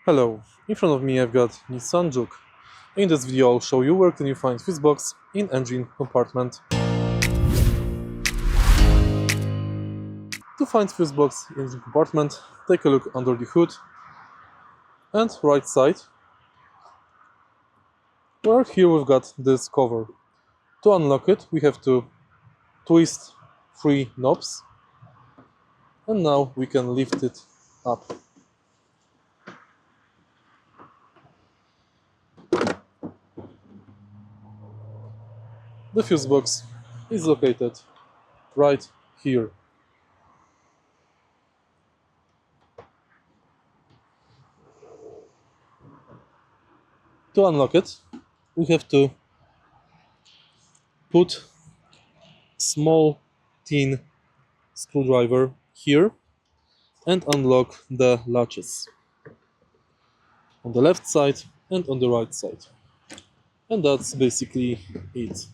Hello, in front of me I've got Nissan JUKE. In this video I'll show you where can you find fuse box in engine compartment. To find fuse box in the compartment, take a look under the hood and right side, where here we've got this cover. To unlock it we have to twist 3 knobs and now we can lift it up. The fuse box is located right here. To unlock it, we have to put small tin screwdriver here and unlock the latches on the left side and on the right side. And that's basically it.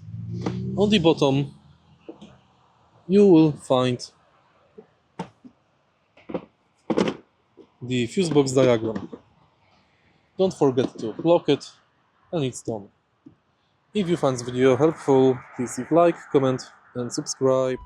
On the bottom you will find the fuse box diagram. Don't forget to block it and it's done. If you find this video helpful, please leave like, comment and subscribe.